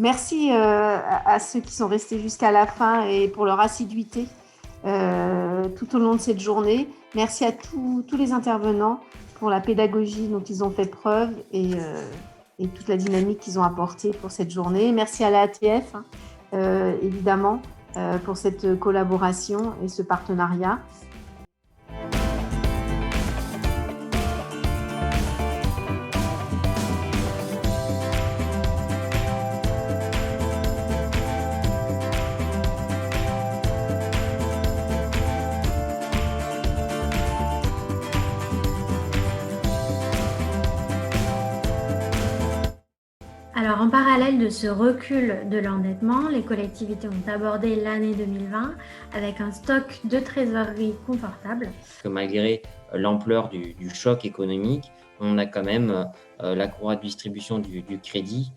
Merci à ceux qui sont restés jusqu'à la fin et pour leur assiduité tout au long de cette journée. Merci à tous les intervenants pour la pédagogie dont ils ont fait preuve et toute la dynamique qu'ils ont apportée pour cette journée. Merci à l'ATF, évidemment, pour cette collaboration et ce partenariat. Alors, en parallèle de ce recul de l'endettement, les collectivités ont abordé l'année 2020 avec un stock de trésorerie confortable. Malgré l'ampleur du choc économique, on a quand même la courroie de distribution du crédit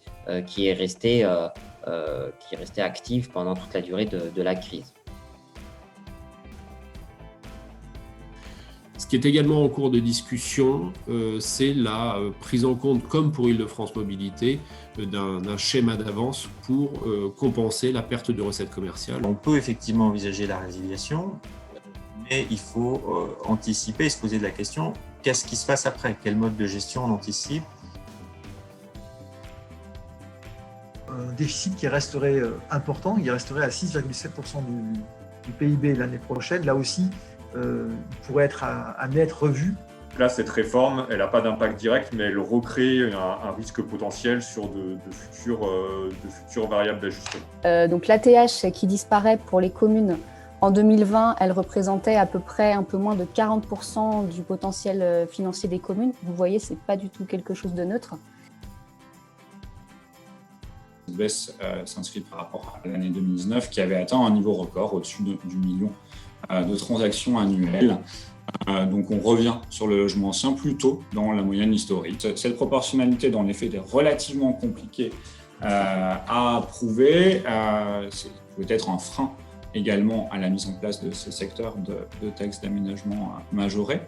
qui est restée active pendant toute la durée de la crise. Ce qui est également en cours de discussion, c'est la prise en compte, comme pour Île-de-France Mobilité, d'un schéma d'avance pour compenser la perte de recettes commerciales. On peut effectivement envisager la résiliation, mais il faut anticiper et se poser la question, qu'est-ce qui se passe après? Quel mode de gestion on anticipe? Un déficit qui resterait important, il resterait à 6,7% du PIB l'année prochaine. Là aussi, il pourrait être amené à être revu. Là, cette réforme, elle n'a pas d'impact direct, mais elle recrée un risque potentiel sur de futures variables d'ajustement. Donc l'ATH qui disparaît pour les communes en 2020, elle représentait à peu près un peu moins de 40% du potentiel financier des communes. Vous voyez, ce n'est pas du tout quelque chose de neutre. Cette baisse s'inscrit par rapport à l'année 2019 qui avait atteint un niveau record au-dessus du million de transactions annuelles. Donc on revient sur le logement ancien plutôt dans la moyenne historique. Cette proportionnalité dans les faits est relativement compliquée à prouver. C'est peut-être un frein également à la mise en place de ces secteurs de taxes d'aménagement majorés.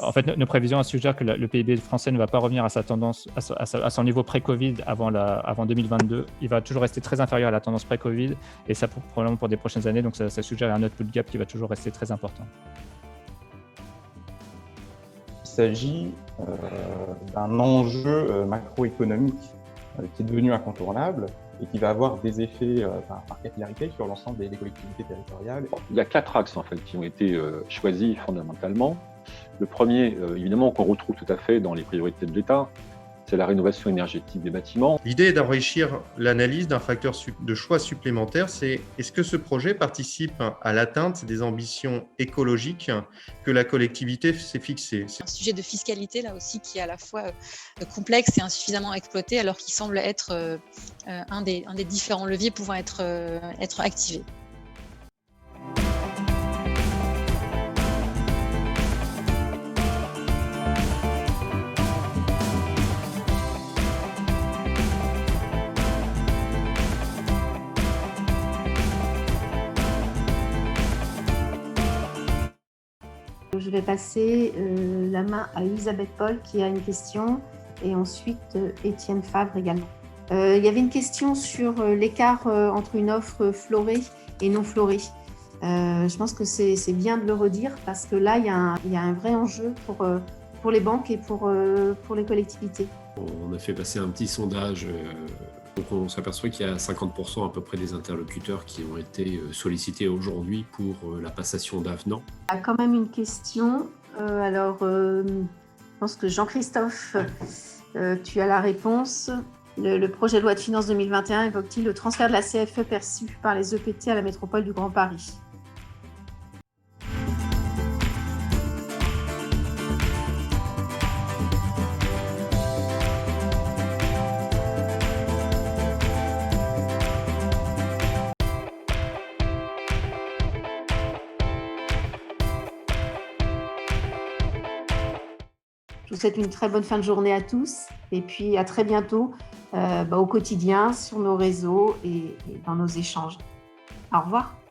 En fait, nos prévisions suggèrent que le PIB français ne va pas revenir à sa tendance, à son niveau pré-Covid avant 2022. Il va toujours rester très inférieur à la tendance pré-Covid, et ça probablement pour des prochaines années. Donc ça suggère un output gap qui va toujours rester très important. Il s'agit d'un enjeu macroéconomique qui est devenu incontournable et qui va avoir des effets par capillarité sur l'ensemble des collectivités territoriales. Il y a 4 axes en fait qui ont été choisis fondamentalement. Le premier, évidemment, qu'on retrouve tout à fait dans les priorités de l'État, c'est la rénovation énergétique des bâtiments. L'idée est d'enrichir l'analyse d'un facteur de choix supplémentaire, c'est est-ce que ce projet participe à l'atteinte des ambitions écologiques que la collectivité s'est fixées. C'est un sujet de fiscalité là aussi qui est à la fois complexe et insuffisamment exploité alors qu'il semble être un des différents leviers pouvant être activés. Je vais passer la main à Elisabeth Paul qui a une question et ensuite Étienne Favre également. Il y avait une question sur l'écart entre une offre florée et non florée. Je pense que c'est bien de le redire parce que là, il y a un vrai enjeu pour les banques et pour les collectivités. On a fait passer un petit sondage. Donc on s'aperçoit qu'il y a 50% à peu près des interlocuteurs qui ont été sollicités aujourd'hui pour la passation d'avenants. Il y a quand même une question. Je pense que Jean-Christophe, tu as la réponse. Le projet de loi de finances 2021 évoque-t-il le transfert de la CFE perçue par les EPT à la métropole du Grand Paris ? Je vous souhaite une très bonne fin de journée à tous et puis à très bientôt au quotidien, sur nos réseaux et dans nos échanges. Au revoir.